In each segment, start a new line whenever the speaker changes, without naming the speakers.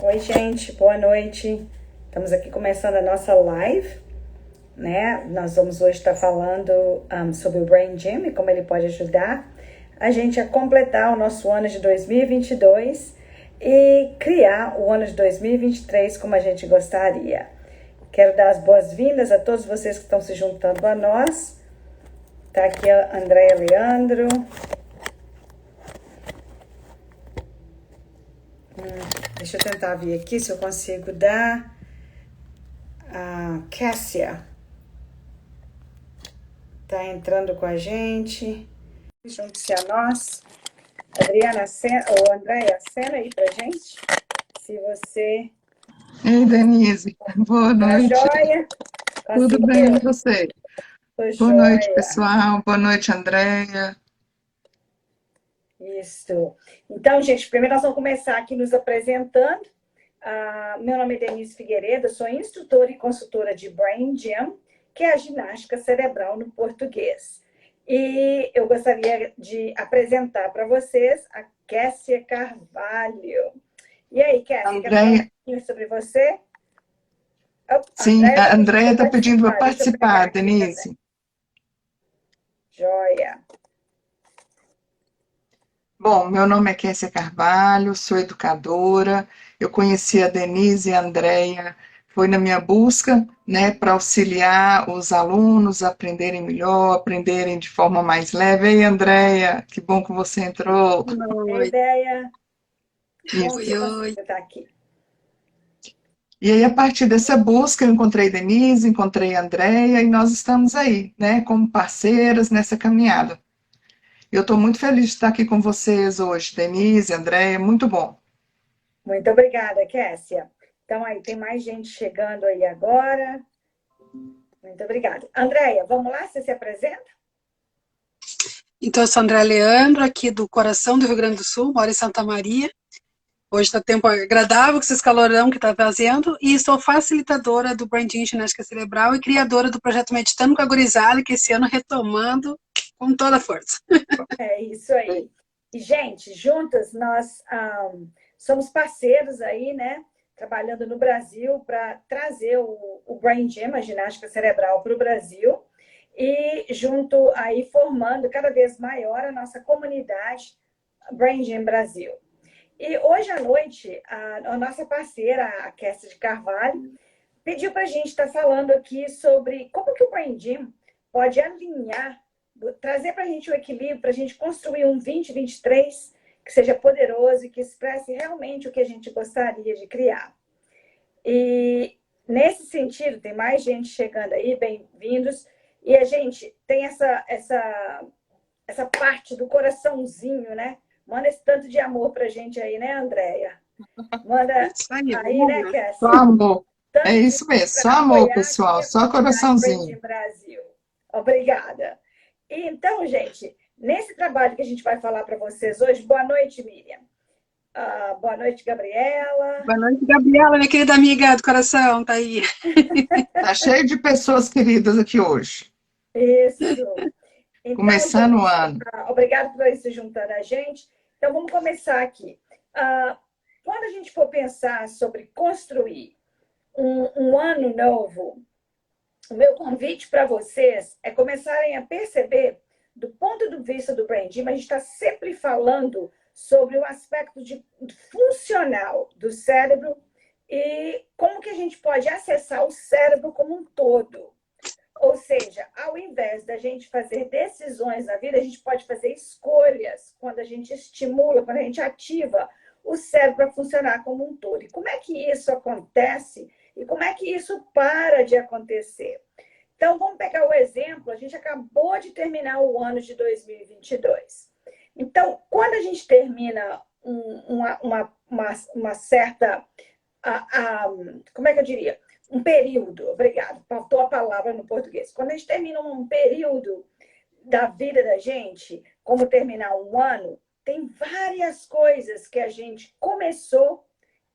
Oi, gente, boa noite. Estamos aqui começando a nossa live, né? Nós vamos hoje estar falando sobre o Brain Gym e como ele pode ajudar a gente a completar o nosso ano de 2022 e criar o ano de 2023 como a gente gostaria. Quero dar as boas-vindas a todos vocês que estão se juntando a nós. Tá aqui a Andréia Leandro. Deixa eu tentar ver aqui se eu consigo dar a Cássia. Tá entrando com a gente. Junte-se a nós. Adriana, ou Andréia, acena aí pra gente. Se você...
Ei, Denise. Boa noite.
Tá joia?
Tudo bem com você?
Tô
Boa noite,
joia.
pessoal. Boa noite, Andréia.
Isso. Então, gente, primeiro nós vamos começar aqui nos apresentando. Meu nome é Denise Figueiredo, sou instrutora e consultora de Brain Gym, que é a ginástica cerebral no português. E eu gostaria de apresentar para vocês a Cássia Carvalho. E aí, Cássia, quer falar um pouquinho sobre você?
Sim, a Andréia está pedindo para participar, Denise.
Joia.
Bom, meu nome é Cássia Carvalho, sou educadora. Eu conheci a Denise e a Andréia, foi na minha busca, né, para auxiliar os alunos a aprenderem melhor, aprenderem de forma mais leve. Ei, Andréia, que bom que você entrou.
Oi, ideia.
Oi.
Você está aqui.
E aí, a partir dessa busca, eu encontrei Denise, encontrei a Andréia, e nós estamos aí, né, como parceiras nessa caminhada. Eu estou muito feliz de estar aqui com vocês hoje, Denise, Andréia, muito bom.
Muito obrigada, Cássia. Então, aí, tem mais gente chegando aí agora. Muito obrigada. Andréia, vamos lá? Você se apresenta?
Então, eu sou a Andréia Leandro, aqui do coração do Rio Grande do Sul, moro em Santa Maria. Hoje está tempo agradável, com esse calorão que está fazendo, e sou facilitadora do Brain Gym Ginástica Cerebral e criadora do projeto Meditando com a Gurizada, que esse ano retomando com toda a força.
É isso aí. E, gente, juntas nós somos parceiros aí, né? Trabalhando no Brasil para trazer o Brain Gym, a ginástica cerebral, para o Brasil. E junto aí formando cada vez maior a nossa comunidade Brain Gym Brasil. E hoje à noite, a nossa parceira, a Cássia de Carvalho, pediu para a gente estar falando aqui sobre como que o Brain Gym pode alinhar, trazer para a gente o equilíbrio, para a gente construir um 2023 que seja poderoso e que expresse realmente o que a gente gostaria de criar. E nesse sentido, tem mais gente chegando aí, bem-vindos. E a gente tem essa parte do coraçãozinho, né? Manda esse tanto de amor pra gente aí, né, Andréia? Manda aí, né, Cássia?
Só amor. É isso mesmo, só amor, pessoal, só coraçãozinho.
Brasil. Obrigada. E então, gente, nesse trabalho que a gente vai falar para vocês hoje, boa noite, Miriam. Boa noite, Gabriela.
Boa noite, Gabriela, minha querida amiga do coração, tá aí.
Tá cheio de pessoas queridas aqui hoje.
Isso. Então,
começando o ano.
Obrigada por se juntando a gente. Então, vamos começar aqui. Quando a gente for pensar sobre construir um ano novo, o meu convite para vocês é começarem a perceber, do ponto de vista do Brain Gym, a gente está sempre falando sobre o aspecto funcional do cérebro e como que a gente pode acessar o cérebro como um todo. Ou seja, ao invés da gente fazer decisões na vida, a gente pode fazer escolhas quando a gente estimula, quando a gente ativa o cérebro para funcionar como um todo. E como é que isso acontece e como é que isso para de acontecer? Então, vamos pegar o exemplo. A gente acabou de terminar o ano de 2022. Então, quando a gente termina uma certa... como é que eu diria? Um período, obrigado, faltou a palavra no português. Quando a gente termina um período da vida da gente, como terminar um ano, tem várias coisas que a gente começou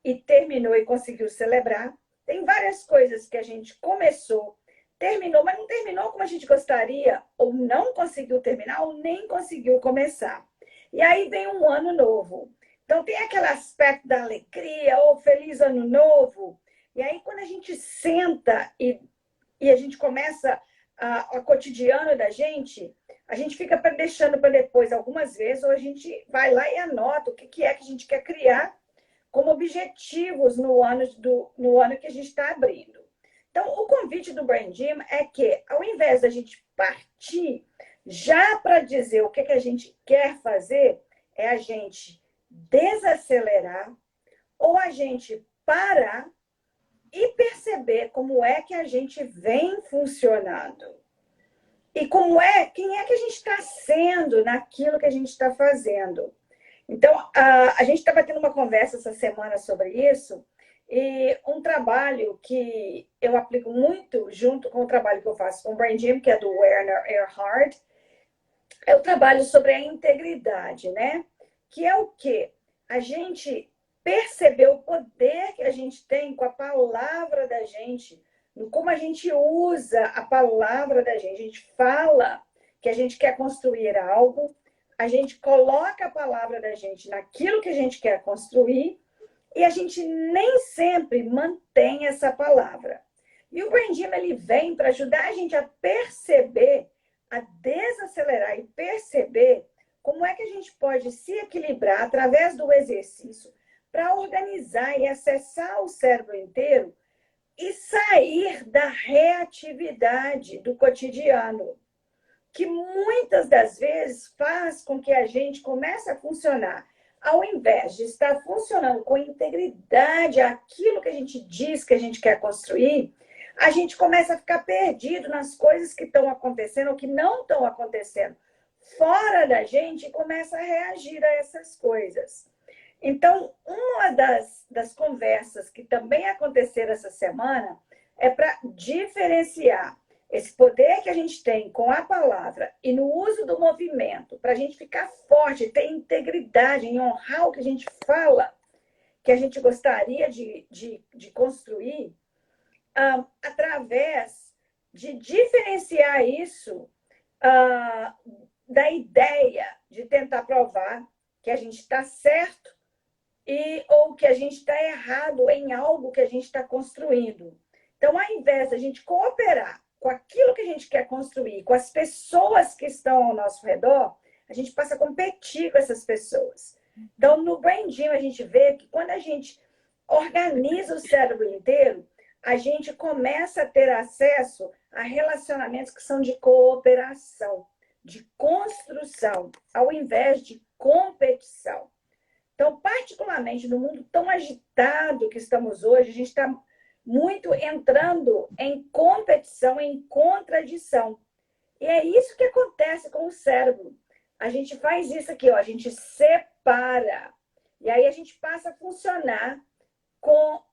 e terminou e conseguiu celebrar. Tem várias coisas que a gente começou, terminou, mas não terminou como a gente gostaria, ou não conseguiu terminar, ou nem conseguiu começar. E aí vem um ano novo. Então, tem aquele aspecto da alegria, ou feliz ano novo. E aí, quando a gente senta e a gente começa o cotidiano da gente, a gente fica deixando para depois algumas vezes, ou a gente vai lá e anota o que é que a gente quer criar como objetivos no ano que a gente está abrindo. Então, o convite do Brain Gym é que, ao invés da gente partir já para dizer o que a gente quer fazer, é a gente desacelerar ou a gente parar e perceber como é que a gente vem funcionando. E quem é que a gente está sendo naquilo que a gente está fazendo. Então, a gente estava tendo uma conversa essa semana sobre isso, e um trabalho que eu aplico muito junto com o trabalho que eu faço com o Brain Gym, que é do Werner Erhard, é o trabalho sobre a integridade, né? Que é o quê? A gente perceber o poder que a gente tem com a palavra da gente, como a gente usa a palavra da gente. A gente fala que a gente quer construir algo, a gente coloca a palavra da gente naquilo que a gente quer construir e a gente nem sempre mantém essa palavra. E o Brain Gym, ele vem para ajudar a gente a perceber, a desacelerar e perceber como é que a gente pode se equilibrar através do exercício para organizar e acessar o cérebro inteiro e sair da reatividade do cotidiano, que muitas das vezes faz com que a gente comece a funcionar, ao invés de estar funcionando com integridade aquilo que a gente diz que a gente quer construir, a gente começa a ficar perdido nas coisas que estão acontecendo ou que não estão acontecendo fora da gente e começa a reagir a essas coisas. Então, uma das conversas que também aconteceram essa semana é para diferenciar esse poder que a gente tem com a palavra e no uso do movimento, para a gente ficar forte, ter integridade em honrar o que a gente fala, que a gente gostaria de construir, através de diferenciar isso da ideia de tentar provar que a gente está certo ou que a gente está errado em algo que a gente está construindo. Então, ao invés da gente cooperar com aquilo que a gente quer construir, com as pessoas que estão ao nosso redor, a gente passa a competir com essas pessoas. Então, no Brain Gym, a gente vê que quando a gente organiza o cérebro inteiro, a gente começa a ter acesso a relacionamentos que são de cooperação, de construção, ao invés de competição. Então, particularmente no mundo tão agitado que estamos hoje, a gente está muito entrando em competição, em contradição. E é isso que acontece com o cérebro. A gente faz isso aqui, ó, a gente separa. E aí a gente passa a funcionar com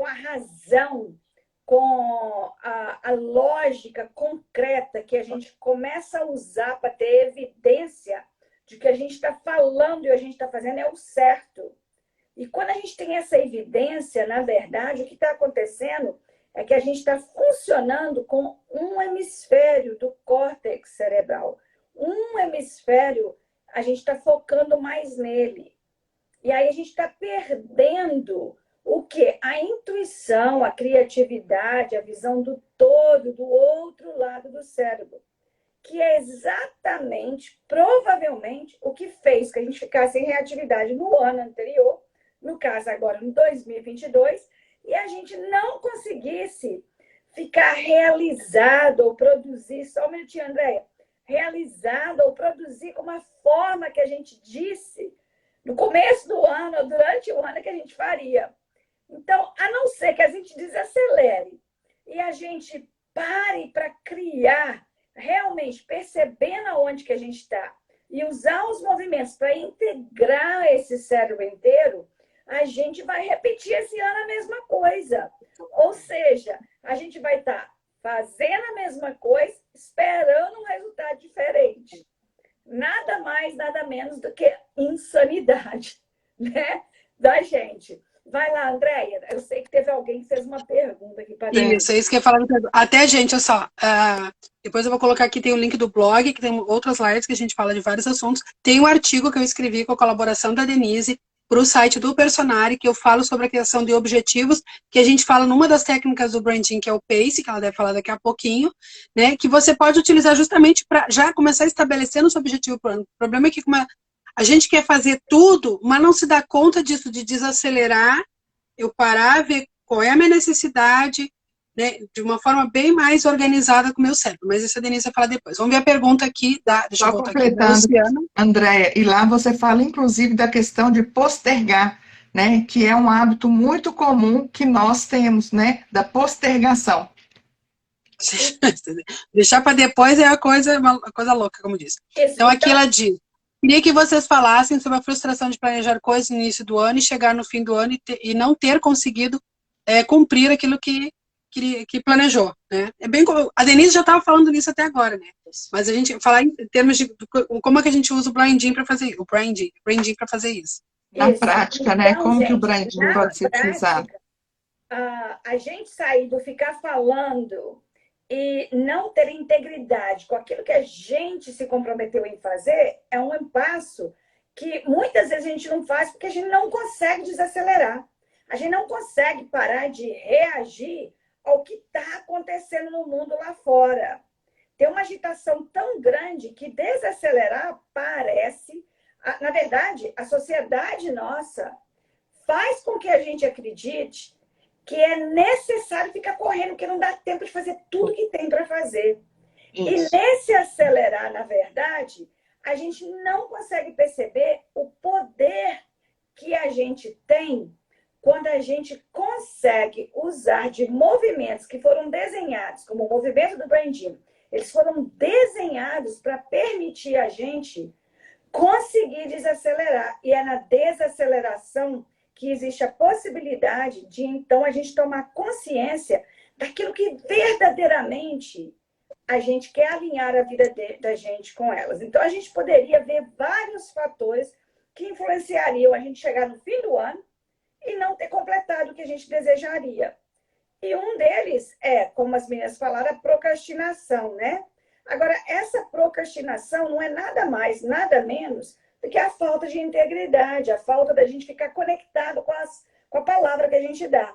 a razão, com a lógica concreta que a gente começa a usar para ter evidência de que a gente está falando e a gente está fazendo é o certo. E quando a gente tem essa evidência, na verdade, o que está acontecendo é que a gente está funcionando com um hemisfério do córtex cerebral. Um hemisfério, a gente está focando mais nele. E aí a gente está perdendo o quê? A intuição, a criatividade, a visão do todo, do outro lado do cérebro. Que é exatamente, provavelmente, o que fez que a gente ficasse em reatividade no ano anterior, no caso agora no 2022, e a gente não conseguisse ficar realizado ou produzir, só um minutinho, Andréia, realizado ou produzir com uma forma que a gente disse no começo do ano, ou durante o ano que a gente faria. Então, a não ser que a gente desacelere e a gente pare para criar, realmente percebendo aonde que a gente está e usar os movimentos para integrar esse cérebro inteiro, a gente vai repetir esse ano a mesma coisa. Ou seja, a gente vai estar fazendo a mesma coisa, esperando um resultado diferente. Nada mais, nada menos do que insanidade, né, da gente. Vai lá, Andréia. Eu sei que teve alguém que fez uma pergunta aqui para
Isso, é isso que eu ia falar. Até, gente, olha só. Depois eu vou colocar aqui, tem o link do blog, que tem outras lives que a gente fala de vários assuntos. Tem um artigo que eu escrevi com a colaboração da Denise para o site do Personari, que eu falo sobre a criação de objetivos, que a gente fala numa das técnicas do branding, que é o PACE, que ela deve falar daqui a pouquinho, né? Que você pode utilizar justamente para já começar estabelecendo o seu objetivo. O problema é que a gente quer fazer tudo, mas não se dá conta disso, de desacelerar, eu parar, ver qual é a minha necessidade, né, de uma forma bem mais organizada com o meu cérebro. Mas isso a Denise vai falar depois. Vamos ver a pergunta aqui, deixa eu
Só
voltar aqui, da
completando,
Luciana.
Andréia, e lá você fala, inclusive, da questão de postergar, né? Que é um hábito muito comum que nós temos, né? Da postergação.
Deixar para depois é uma coisa louca, como diz. Então, aqui ela diz, queria que vocês falassem sobre a frustração de planejar coisas no início do ano e chegar no fim do ano e não ter conseguido cumprir aquilo que planejou, né? É bem como, a Denise já estava falando nisso até agora, né? Mas a gente falar em termos de como é que a gente usa o branding para fazer o branding para fazer isso.
Na prática, né?
Então,
Como
gente,
que o branding pode ser utilizado?
A gente sair do ficar falando e não ter integridade com aquilo que a gente se comprometeu em fazer é um passo que muitas vezes a gente não faz porque a gente não consegue desacelerar. A gente não consegue parar de reagir ao que está acontecendo no mundo lá fora. Tem uma agitação tão grande que desacelerar parece... Na verdade, a sociedade nossa faz com que a gente acredite que é necessário ficar correndo, porque não dá tempo de fazer tudo que tem para fazer. Isso. E nesse acelerar, na verdade, a gente não consegue perceber o poder que a gente tem quando a gente consegue usar de movimentos que foram desenhados, como o movimento do branding, eles foram desenhados para permitir a gente conseguir desacelerar. E é na desaceleração que existe a possibilidade de, então, a gente tomar consciência daquilo que verdadeiramente a gente quer alinhar a vida da gente com elas. Então, a gente poderia ver vários fatores que influenciariam a gente chegar no fim do ano e não ter completado o que a gente desejaria. E um deles é, como as meninas falaram, a procrastinação, né? Agora, essa procrastinação não é nada mais, nada menos do que a falta de integridade, a falta da gente ficar conectado com a palavra que a gente dá.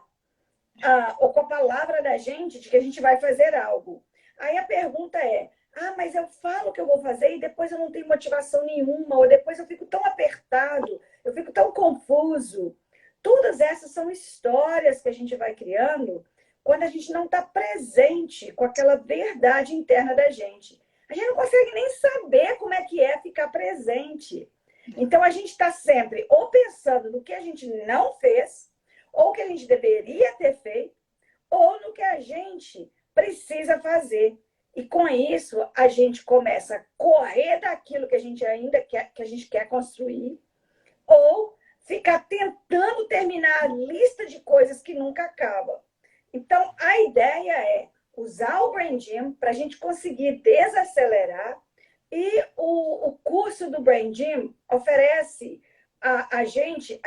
Ou com a palavra da gente de que a gente vai fazer algo. Aí a pergunta é, mas eu falo que eu vou fazer e depois eu não tenho motivação nenhuma, ou depois eu fico tão apertado, eu fico tão confuso. Todas essas são histórias que a gente vai criando quando a gente não está presente com aquela verdade interna da gente. A gente não consegue nem saber como é que é ficar presente. Então, a gente está sempre ou pensando no que a gente não fez, ou que a gente deveria ter feito, ou no que a gente precisa fazer. E com isso, a gente começa a correr daquilo que a gente ainda quer, que a gente quer construir, ou ficar tentando terminar a lista de coisas que nunca acaba. Então, a ideia é usar o branding para a gente conseguir desacelerar, e o curso do branding oferece a gente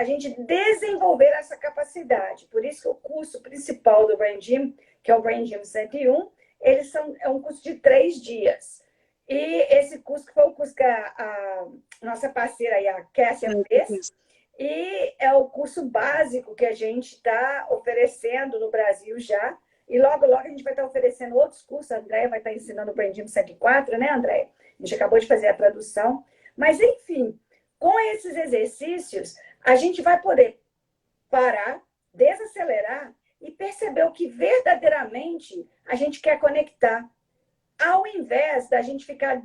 desenvolver essa capacidade. Por isso que o curso principal do branding, que é o Branding 101, é um curso de 3 dias. E esse curso que foi o curso que a nossa parceira aí, a Cassia, fez, e é o curso básico que a gente está oferecendo no Brasil já. E logo, logo a gente vai estar oferecendo outros cursos. A Andréia vai estar ensinando o Branding 104, né, Andréia? A gente acabou de fazer a tradução. Mas, enfim, com esses exercícios, a gente vai poder parar, desacelerar e perceber o que verdadeiramente a gente quer conectar. Ao invés da gente ficar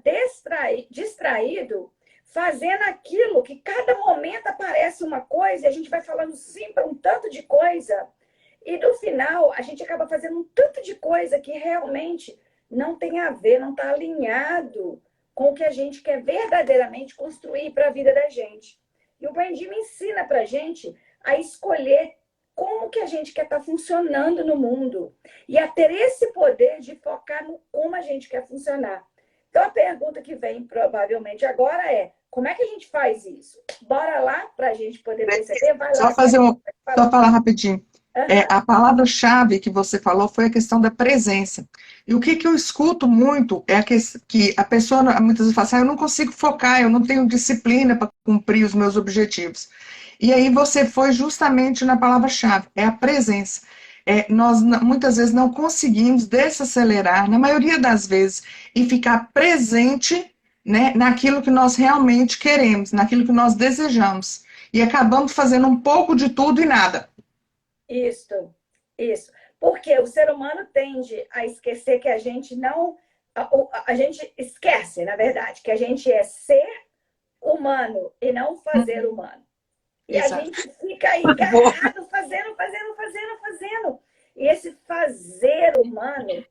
distraído fazendo aquilo que cada momento aparece uma coisa e a gente vai falando sim para um tanto de coisa. E no final, a gente acaba fazendo um tanto de coisa que realmente não tem a ver, não está alinhado com o que a gente quer verdadeiramente construir para a vida da gente. E o branding ensina para a gente a escolher como que a gente quer estar funcionando no mundo e a ter esse poder de focar no como a gente quer funcionar. Então, a pergunta que vem provavelmente agora é: Como é que a gente faz isso? Bora lá para a gente poder perceber? Vai
Só
lá.
fazer só falar rapidinho.
Aham.
A palavra-chave que você falou foi a questão da presença. E o que eu escuto muito é que a pessoa muitas vezes fala assim, eu não consigo focar, eu não tenho disciplina para cumprir os meus objetivos. E aí você foi justamente na palavra-chave, é a presença. Nós muitas vezes não conseguimos desacelerar, na maioria das vezes, e ficar presente, né, naquilo que nós realmente queremos, naquilo que nós desejamos. E acabamos fazendo um pouco de tudo e nada.
Isso, isso. Porque o ser humano tende a esquecer que a gente não. A gente esquece, na verdade, que a gente é ser humano e não fazer humano. E a
Exato.
gente fica aí agarrado, fazendo. E esse fazer humano,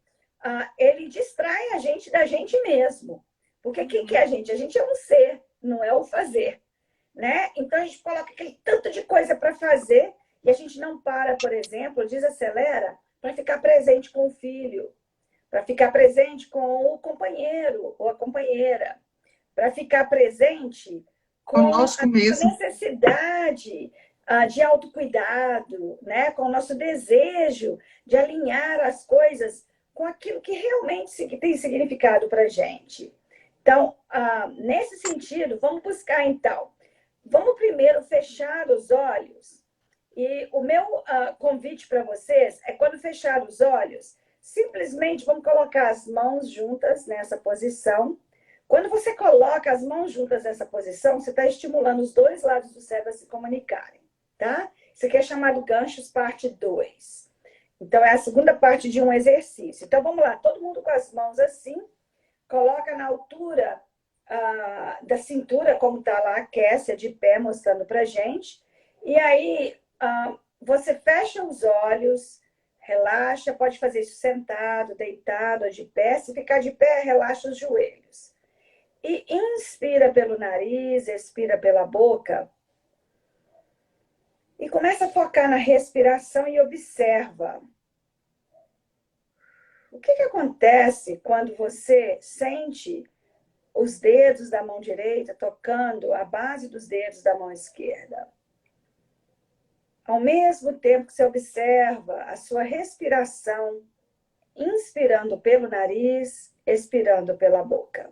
ele distrai a gente da gente mesmo. Porque quem que é a gente? A gente é um ser, não é o fazer. Né? Então a gente coloca aquele tanto de coisa para fazer e a gente não para, por exemplo, desacelera para ficar presente com o filho, para ficar presente com o companheiro ou a companheira, para ficar presente com
Conosco
a
mesmo.
necessidade de autocuidado, né? Com o nosso desejo de alinhar as coisas com aquilo que realmente tem significado para a gente. Então, nesse sentido, vamos buscar, então, vamos primeiro fechar os olhos. E o meu convite para vocês é, quando fechar os olhos, simplesmente vamos colocar as mãos juntas nessa posição. Quando você coloca as mãos juntas nessa posição, você está estimulando os dois lados do cérebro a se comunicarem, tá? Isso aqui é chamado ganchos parte 2. Então, é a segunda parte de um exercício. Então, vamos lá, todo mundo com as mãos assim, coloca na altura da cintura, como está lá a Kessia de pé mostrando para gente. E aí você fecha os olhos, relaxa, pode fazer isso sentado, deitado ou de pé. Se ficar de pé, relaxa os joelhos. E inspira pelo nariz, expira pela boca. E começa a focar na respiração e observa. O que acontece quando você sente os dedos da mão direita tocando a base dos dedos da mão esquerda? Ao mesmo tempo que você observa a sua respiração, inspirando pelo nariz, expirando pela boca.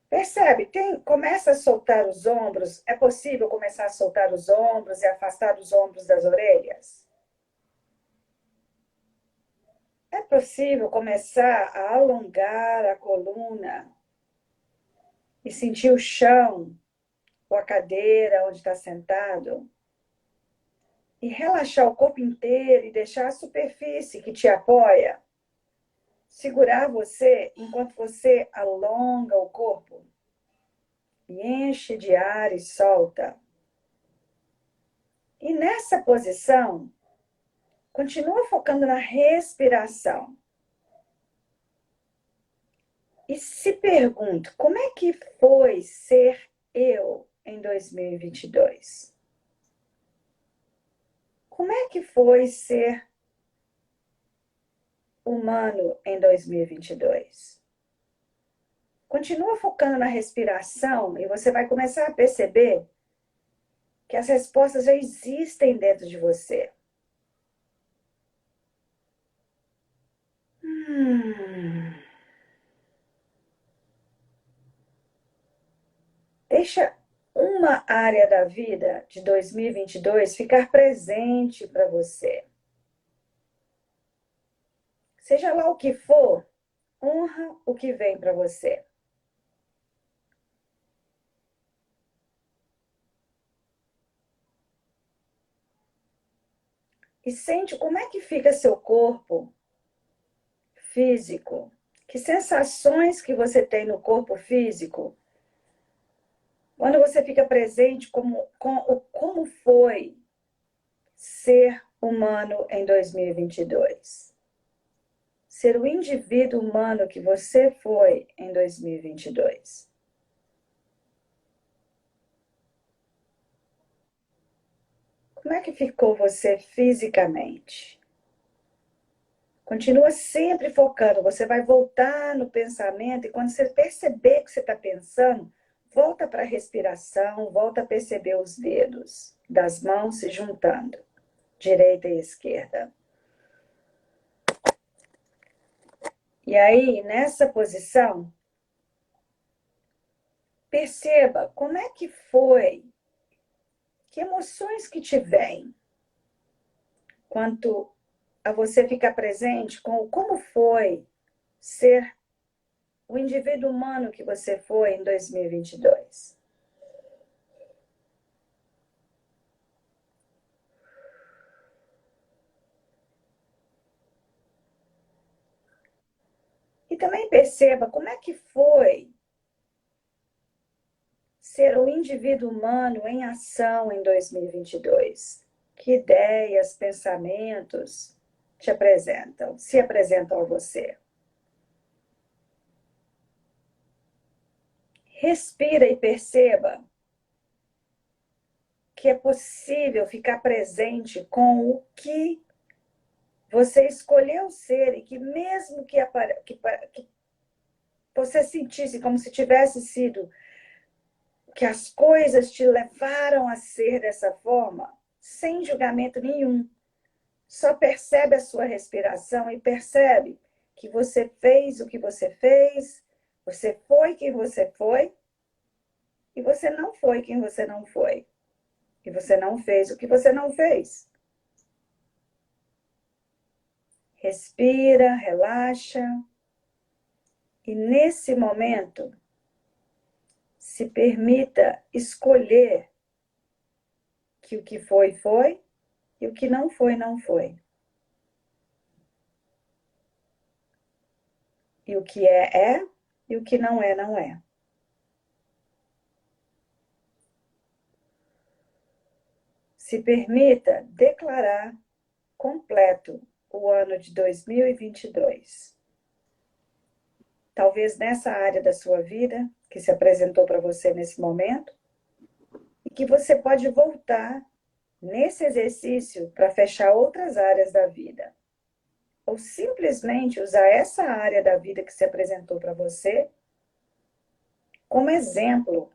Percebe? Começa a soltar os ombros. É possível começar a soltar os ombros e afastar os ombros das orelhas? É possível começar a alongar a coluna e sentir o chão ou a cadeira onde está sentado? E relaxar o corpo inteiro e deixar a superfície que te apoia segurar você enquanto você alonga o corpo e enche de ar e solta. E nessa posição, continua focando na respiração. E se pergunto, como é que foi ser eu em 2022? Como é que foi ser humano em 2022? Continua focando na respiração e você vai começar a perceber que as respostas já existem dentro de você. Deixa uma área da vida de 2022 ficar presente para você. Seja lá o que for, honra o que vem para você. E sente como é que fica seu corpo físico. Que sensações que você tem no corpo físico quando você fica presente como foi ser humano em 2022. Ser o indivíduo humano que você foi em 2022. Como é que ficou você fisicamente? Continua sempre focando. Você vai voltar no pensamento e quando você perceber que você está pensando, volta para a respiração, volta a perceber os dedos das mãos se juntando, direita e esquerda. E aí, nessa posição, perceba como é que foi, que emoções que te vêm quanto a você ficar presente com como foi ser o indivíduo humano que você foi em 2022. E também perceba como é que foi ser o indivíduo humano em ação em 2022. Que ideias, pensamentos se apresentam a você. Respira e perceba que é possível ficar presente com o que você escolheu ser e que mesmo que você sentisse como se tivesse sido, que as coisas te levaram a ser dessa forma, sem julgamento nenhum. Só percebe a sua respiração e percebe que você fez o que você fez, você foi quem você foi, e você não foi quem você não foi. E você não fez o que você não fez. Respira, relaxa. E nesse momento, se permita escolher que o que foi, foi, e o que não foi, não foi. E o que é, e o que não é, não é. Se permita declarar completo o ano de 2022. Talvez nessa área da sua vida que se apresentou para você nesse momento e que você pode voltar nesse exercício para fechar outras áreas da vida. Ou simplesmente usar essa área da vida que se apresentou para você como exemplo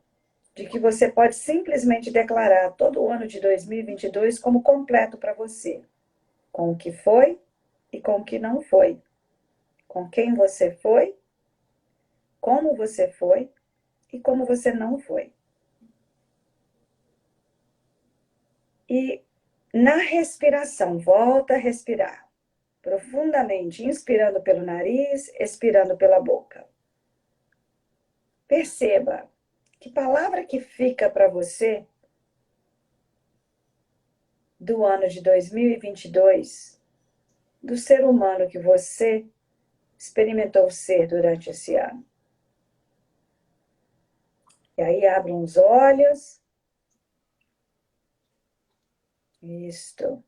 de que você pode simplesmente declarar todo o ano de 2022 como completo para você, com o que foi e com o que não foi, com quem você foi, como você foi e como você não foi. E na respiração, volta a respirar profundamente, inspirando pelo nariz, expirando pela boca. Perceba que palavra que fica para você do ano de 2022, do ser humano que você experimentou ser durante esse ano. E aí abre os olhos. Isto.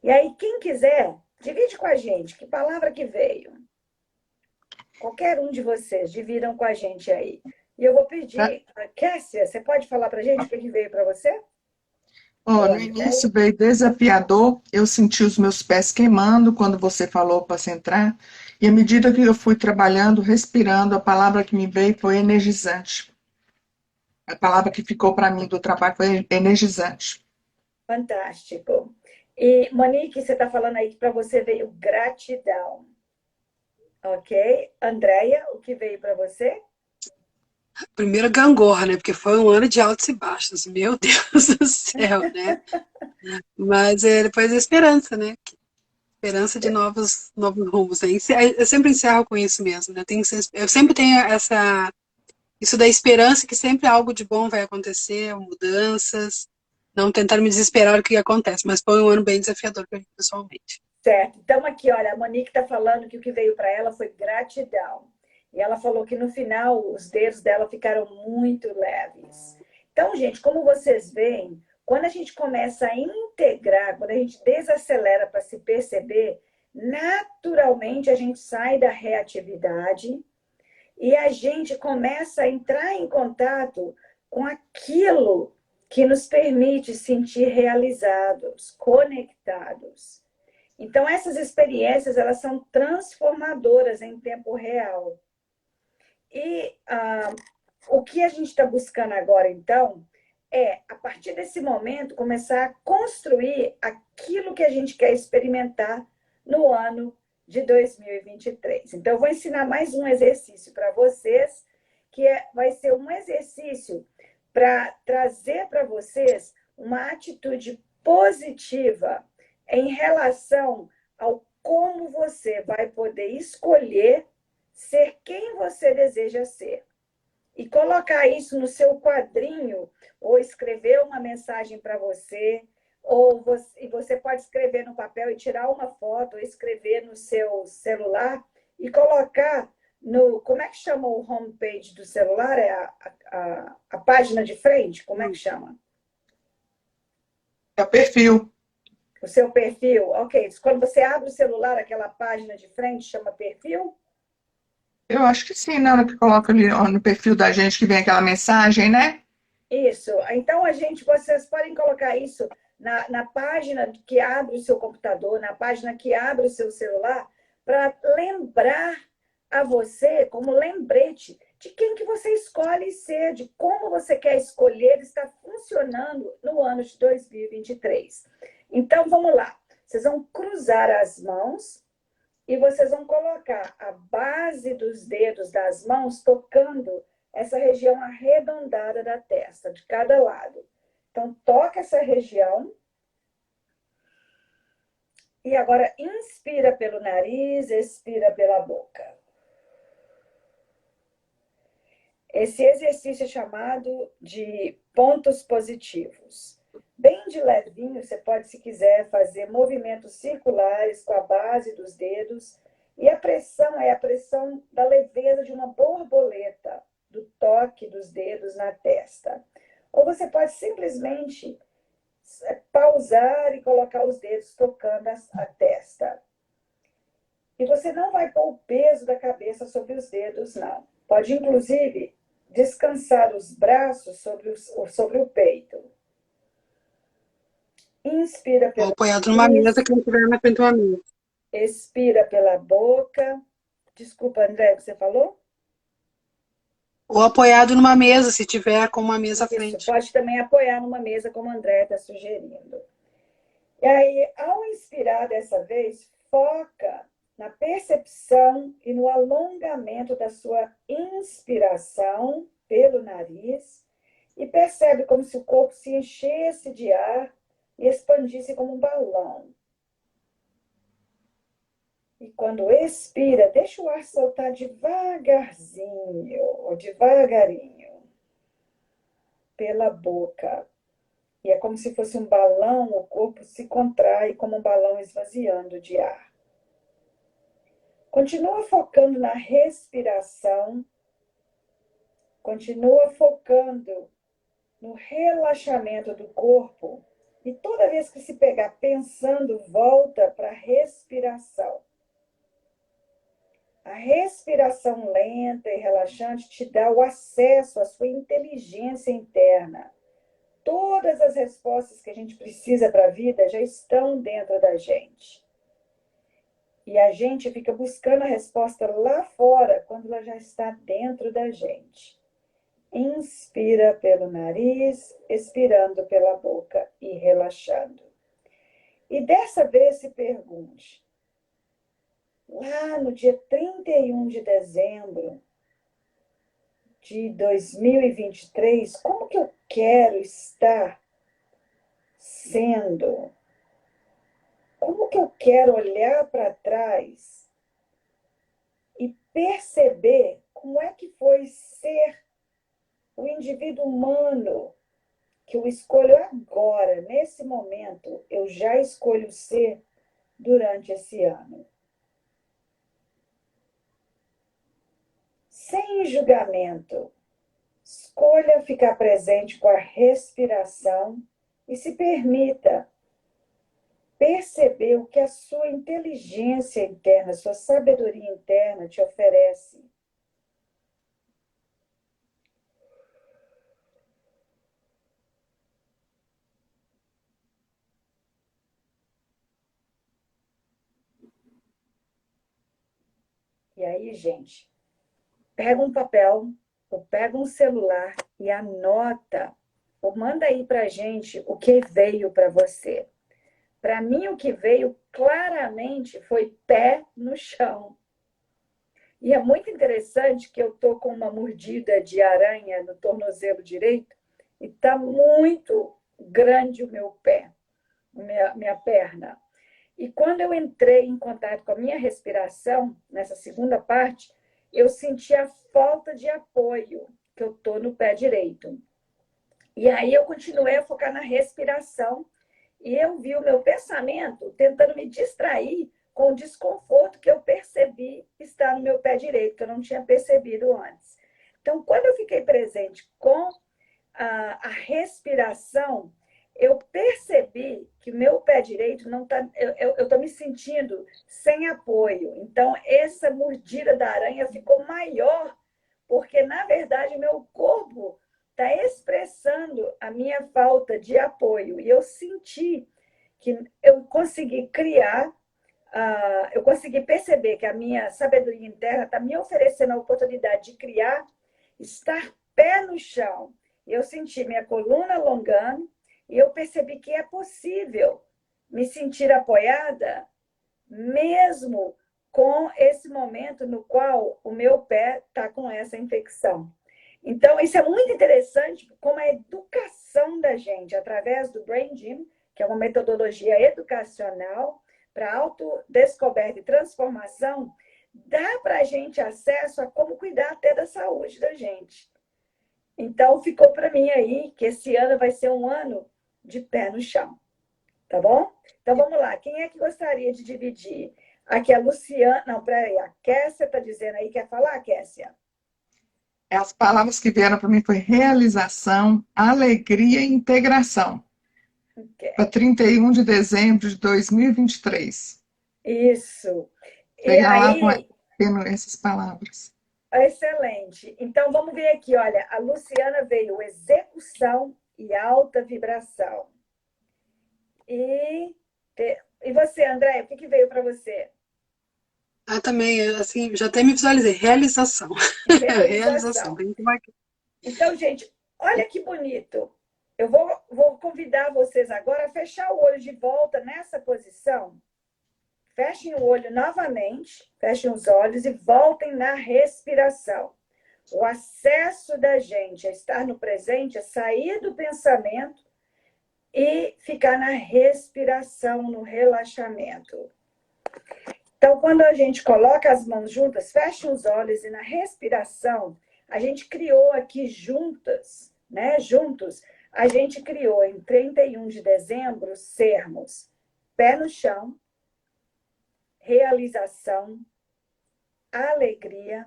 E aí quem quiser, divide com a gente que palavra que veio. Qualquer um de vocês, dividam com a gente aí. E eu vou pedir, Cássia, você pode falar para a gente o que veio para você?
No início veio desafiador, eu senti os meus pés queimando quando você falou para centrar, e à medida que eu fui trabalhando, respirando, a palavra que me veio foi energizante. A palavra que ficou para mim do trabalho foi energizante.
Fantástico. E, Monique, você está falando aí que para você veio gratidão. Ok? Andréia, o que veio para você?
Primeiro gangorra, né? Porque foi um ano de altos e baixos. Meu Deus do céu, né? Mas depois a esperança, né? Esperança de novos rumos. Eu sempre encerro com isso mesmo, né? Eu sempre tenho isso da esperança que sempre algo de bom vai acontecer, mudanças, não tentar me desesperar o que acontece, mas foi um ano bem desafiador para mim pessoalmente.
Certo. Então aqui, olha, a Monique está falando que o que veio para ela foi gratidão. E ela falou que no final os dedos dela ficaram muito leves. Então, gente, como vocês veem, quando a gente começa a integrar, quando a gente desacelera para se perceber, naturalmente a gente sai da reatividade e a gente começa a entrar em contato com aquilo que nos permite sentir realizados, conectados. Então, essas experiências, elas são transformadoras em tempo real. E o que a gente está buscando agora, então, é, a partir desse momento, começar a construir aquilo que a gente quer experimentar no ano de 2023. Então, eu vou ensinar mais um exercício para vocês, que vai ser um exercício para trazer para vocês uma atitude positiva em relação ao como você vai poder escolher ser quem você deseja ser. E colocar isso no seu quadrinho, ou escrever uma mensagem para você, e você pode escrever no papel e tirar uma foto, ou escrever no seu celular e colocar no... Como é que chama o homepage do celular? É a página de frente? Como é que chama?
É o perfil.
O seu perfil. Ok. Quando você abre o celular, aquela página de frente chama perfil?
Eu acho que sim, na hora que coloca ali no perfil da gente que vem aquela mensagem, né?
Isso. Então, vocês podem colocar isso na página que abre o seu computador, na página que abre o seu celular, para lembrar a você, como lembrete, de quem que você escolhe ser, de como você quer escolher estar funcionando no ano de 2023. Então, vamos lá. Vocês vão cruzar as mãos e vocês vão colocar a base dos dedos das mãos tocando essa região arredondada da testa, de cada lado. Então, toca essa região. E agora, inspira pelo nariz, expira pela boca. Esse exercício é chamado de pontos positivos. Bem de levinho, você pode, se quiser, fazer movimentos circulares com a base dos dedos. E a pressão é a pressão da leveza de uma borboleta, do toque dos dedos na testa. Ou você pode simplesmente pausar e colocar os dedos tocando a testa. E você não vai pôr o peso da cabeça sobre os dedos, não. Pode, inclusive, descansar os braços sobre o peito. Inspira pelo
Ou apoiado numa mesa que não estiver na frente de uma mesa.
Expira pela boca. Desculpa, André, o que você falou?
Ou apoiado numa mesa, se tiver com uma mesa à frente.
Isso, pode também apoiar numa mesa, como o André está sugerindo. E aí, ao inspirar dessa vez, foca na percepção e no alongamento da sua inspiração pelo nariz e percebe como se o corpo se enchesse de ar e expandisse como um balão. E quando expira, deixa o ar soltar devagarzinho, ou devagarinho, pela boca. E é como se fosse um balão, o corpo se contrai como um balão esvaziando de ar. Continua focando na respiração, continua focando no relaxamento do corpo. E toda vez que se pegar pensando, volta para a respiração. A respiração lenta e relaxante te dá o acesso à sua inteligência interna. Todas as respostas que a gente precisa para a vida já estão dentro da gente. E a gente fica buscando a resposta lá fora, quando ela já está dentro da gente. Inspira pelo nariz, expirando pela boca e relaxando. E dessa vez se pergunte, lá no dia 31 de dezembro de 2023, como que eu quero estar sendo? Como que eu quero olhar para trás e perceber como é que foi ser o indivíduo humano que eu escolho agora, nesse momento, eu já escolho ser durante esse ano. Sem julgamento, escolha ficar presente com a respiração e se permita perceber o que a sua inteligência interna, a sua sabedoria interna te oferece. E aí, gente, pega um papel ou pega um celular e anota, ou manda aí pra gente o que veio para você. Para mim, o que veio claramente foi pé no chão. E é muito interessante que eu estou com uma mordida de aranha no tornozelo direito e está muito grande o meu pé, minha perna. E quando eu entrei em contato com a minha respiração, nessa segunda parte, eu senti a falta de apoio que eu estou no pé direito. E aí eu continuei a focar na respiração e eu vi o meu pensamento tentando me distrair com o desconforto que eu percebi estar no meu pé direito, que eu não tinha percebido antes. Então, quando eu fiquei presente com a respiração, eu percebi que o meu pé direito não está. Eu estou me sentindo sem apoio. Então, essa mordida da aranha ficou maior, porque, na verdade, o meu corpo está expressando a minha falta de apoio. E eu senti que eu consegui criar, eu consegui perceber que a minha sabedoria interna está me oferecendo a oportunidade de criar, estar pé no chão. E eu senti minha coluna alongando e eu percebi que é possível me sentir apoiada mesmo com esse momento no qual o meu pé está com essa infecção. Então, isso é muito interessante, como a educação da gente, através do Brain Gym, que é uma metodologia educacional para autodescoberta e transformação, dá para a gente acesso a como cuidar até da saúde da gente. Então, ficou para mim aí que esse ano vai ser um ano de pé no chão. Tá bom? Então, vamos lá. Quem é que gostaria de dividir? Aqui a Luciana... Não, peraí. A Kessia está dizendo aí. Quer falar, Kessia?
As palavras que vieram para mim foi realização, alegria e integração. Para 31 de dezembro de 2023.
Isso.
Chegar lá tendo essas palavras.
Excelente. Então, vamos ver aqui. Olha, a Luciana veio execução e alta vibração. E você, André, o que veio para você?
Também, assim, já até me visualizei. Realização.
Realização. Então, gente, olha que bonito. Eu vou convidar vocês agora a fechar o olho de volta nessa posição. Fechem o olho novamente, fechem os olhos e voltem na respiração. O acesso da gente a estar no presente, a sair do pensamento e ficar na respiração, no relaxamento. Então, quando a gente coloca as mãos juntas, fecha os olhos e na respiração, a gente criou aqui juntas, né? Juntos, a gente criou em 31 de dezembro sermos pé no chão, realização, alegria,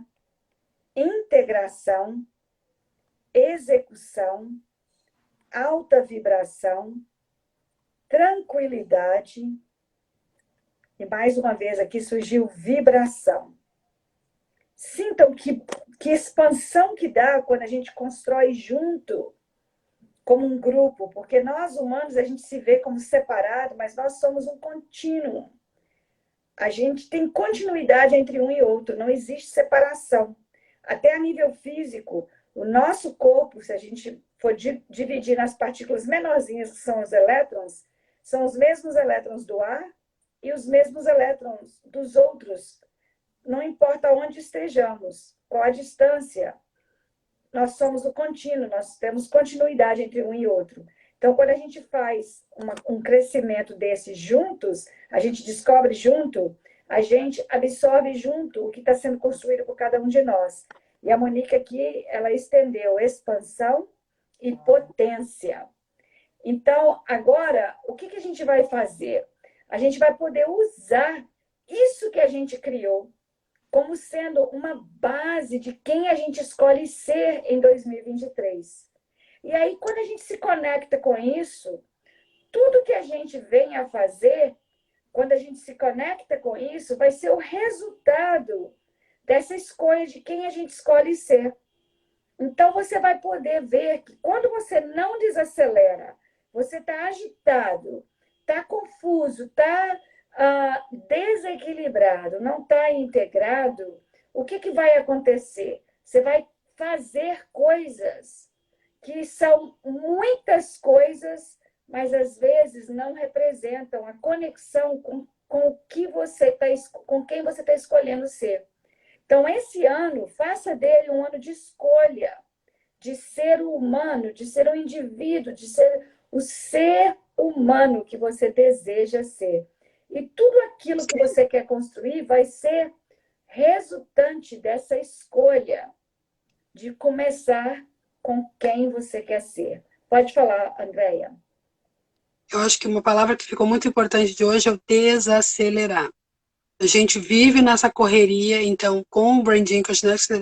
integração, execução, alta vibração, tranquilidade. E mais uma vez aqui surgiu vibração. Sintam que expansão que dá quando a gente constrói junto, como um grupo, porque nós humanos a gente se vê como separado, mas nós somos um contínuo. A gente tem continuidade entre um e outro, não existe separação. Até a nível físico, o nosso corpo, se a gente for dividir nas partículas menorzinhas, que são os elétrons, são os mesmos elétrons do ar e os mesmos elétrons dos outros. Não importa onde estejamos, qual a distância, nós somos o contínuo, nós temos continuidade entre um e outro. Então, quando a gente faz um crescimento desses juntos, a gente descobre junto, a gente absorve junto o que está sendo construído por cada um de nós. E a Monique aqui, ela estendeu expansão e potência. Então, agora, o que a gente vai fazer? A gente vai poder usar isso que a gente criou como sendo uma base de quem a gente escolhe ser em 2023. E aí, quando a gente se conecta com isso, tudo que a gente vem a fazer, quando a gente se conecta com isso, vai ser o resultado dessa escolha de quem a gente escolhe ser. Então, você vai poder ver que quando você não desacelera, você está agitado, está confuso, está desequilibrado, não está integrado, o que vai acontecer? Você vai fazer coisas que são muitas coisas, mas às vezes não representam a conexão com o que você com quem você está escolhendo ser. Então, esse ano, faça dele um ano de escolha, de ser humano, de ser um indivíduo, de ser o ser humano que você deseja ser. E tudo aquilo que você quer construir vai ser resultante dessa escolha de começar com quem você quer ser. Pode falar, Andréia.
Eu acho que uma palavra que ficou muito importante de hoje é o desacelerar. A gente vive nessa correria, então, com o branding, com a ginástica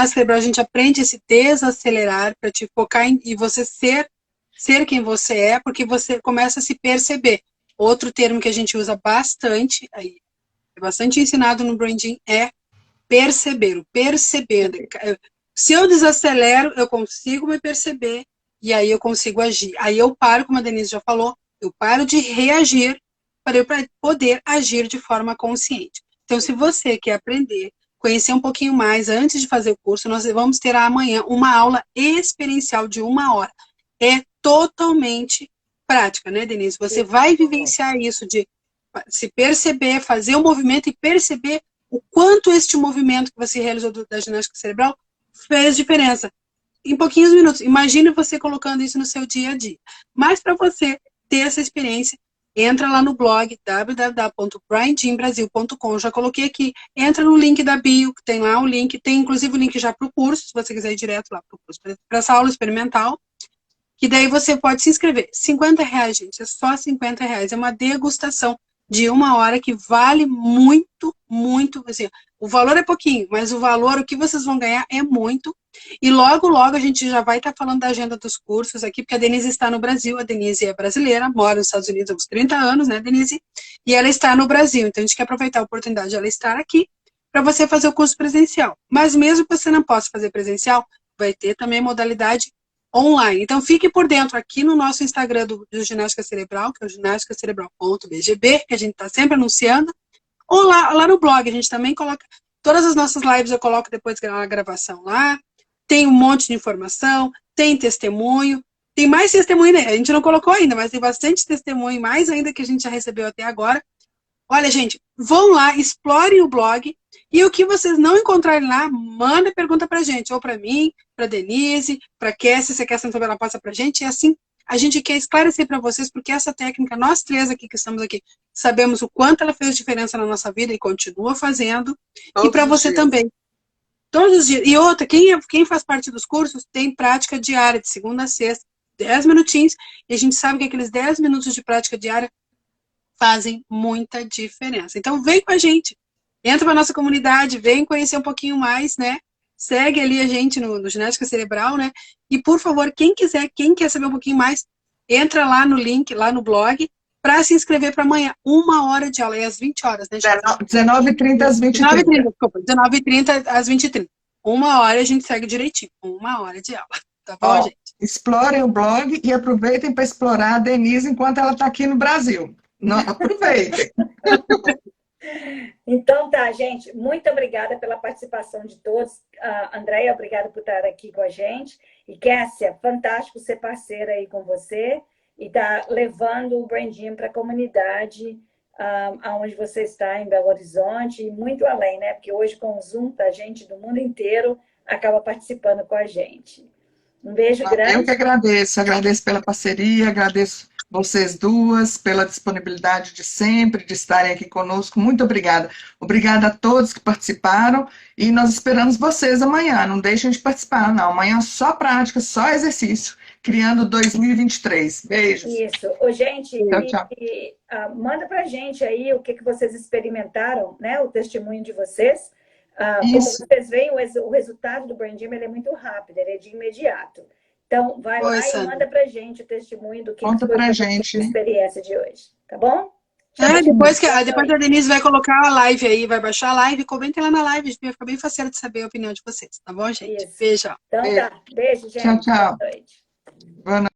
cerebral, a gente aprende a se desacelerar para te focar e você ser quem você é, porque você começa a se perceber. Outro termo que a gente usa bastante, aí, é bastante ensinado no branding, é perceber, o perceber. Se eu desacelero, eu consigo me perceber e aí eu consigo agir. Aí eu paro, como a Denise já falou, eu paro de reagir para eu poder agir de forma consciente. Então, se você quer aprender, conhecer um pouquinho mais antes de fazer o curso, nós vamos ter amanhã uma aula experiencial de 1 hora. É totalmente prática, né, Denise? Você vai vivenciar isso de se perceber, fazer o movimento e perceber o quanto este movimento que você realizou da ginástica cerebral fez diferença. Em pouquinhos minutos. Imagine você colocando isso no seu dia a dia. Mas para você ter essa experiência, entra lá no blog www.brandingbrasil.com. Já coloquei aqui. Entra no link da bio, que tem lá o link. Tem inclusive o link já para o curso, se você quiser ir direto lá para o curso, para essa aula experimental. Que daí você pode se inscrever. R$50, gente. É só R$50. É uma degustação de 1 hora que vale muito, muito. Assim, o valor é pouquinho, mas o valor, o que vocês vão ganhar é muito. E logo, logo a gente já vai estar falando da agenda dos cursos aqui, porque a Denise está no Brasil. A Denise é brasileira, mora nos Estados Unidos há uns 30 anos, né, Denise? E ela está no Brasil. Então a gente quer aproveitar a oportunidade de ela estar aqui para você fazer o curso presencial. Mas mesmo que você não possa fazer presencial, vai ter também modalidade online. Então, fique por dentro aqui no nosso Instagram do Ginástica Cerebral, que é o ginástica-cerebral.bgb, que a gente está sempre anunciando, ou lá no blog, a gente também coloca, todas as nossas lives eu coloco depois da gravação lá, tem um monte de informação, tem testemunho, tem mais testemunho, né? A gente não colocou ainda, mas tem bastante testemunho, mais ainda que a gente já recebeu até agora. Olha, gente, vão lá, explorem o blog, e o que vocês não encontrarem lá, manda pergunta pra gente, ou pra mim, pra Denise, pra Cassie, se a Cassie também ela passa pra gente, e assim, a gente quer esclarecer pra vocês, porque essa técnica, nós três aqui que estamos aqui, sabemos o quanto ela fez diferença na nossa vida e continua fazendo, e pra você também. Todos os dias. E outra, quem faz parte dos cursos tem prática diária, de segunda a sexta, 10 minutinhos, e a gente sabe que aqueles 10 minutos de prática diária fazem muita diferença. Então, vem com a gente. Entra para nossa comunidade, vem conhecer um pouquinho mais, né? Segue ali a gente no Ginástica Cerebral, né? E, por favor, quem quer saber um pouquinho mais, entra lá no link, lá no blog, para se inscrever para amanhã. 1 hora de aula, é às 20 horas, né, gente?
19h30 às 20h30.
19h30, desculpa. 19h30 às 20h30. 1 hora a gente segue direitinho. 1 hora de aula. Tá bom, gente?
Explorem o blog e aproveitem para explorar a Denise enquanto ela está aqui no Brasil. Não, aproveitem.
Então tá, gente, muito obrigada pela participação de todos. Andréia, obrigada por estar aqui com a gente. E Cassia, fantástico ser parceira aí com você e tá levando o branding para a comunidade aonde você está, em Belo Horizonte, e muito além, né? Porque hoje com o Zoom, a gente do mundo inteiro acaba participando com a gente. Um beijo grande.
Eu que agradeço pela parceria, agradeço vocês duas pela disponibilidade de sempre, de estarem aqui conosco. Muito obrigada. Obrigada a todos que participaram e nós esperamos vocês amanhã. Não deixem de participar, não. Amanhã só prática, só exercício, criando 2023. Beijos.
Isso. Ô, gente,
tchau.
Manda pra gente aí o que vocês experimentaram, né? O testemunho de vocês. Como vocês veem, o resultado do branding ele é muito rápido, ele é de imediato. Então, vai lá e manda pra gente o testemunho do que foi a experiência de hoje. Tá bom?
Depois a Denise vai colocar a live aí, vai baixar a live, comentem lá na live, a gente vai ficar bem fácil de saber a opinião de vocês, tá bom, gente?
Isso.
Beijo.
Então tá, beijo, gente.
Tchau.
Boa noite.
Boa noite.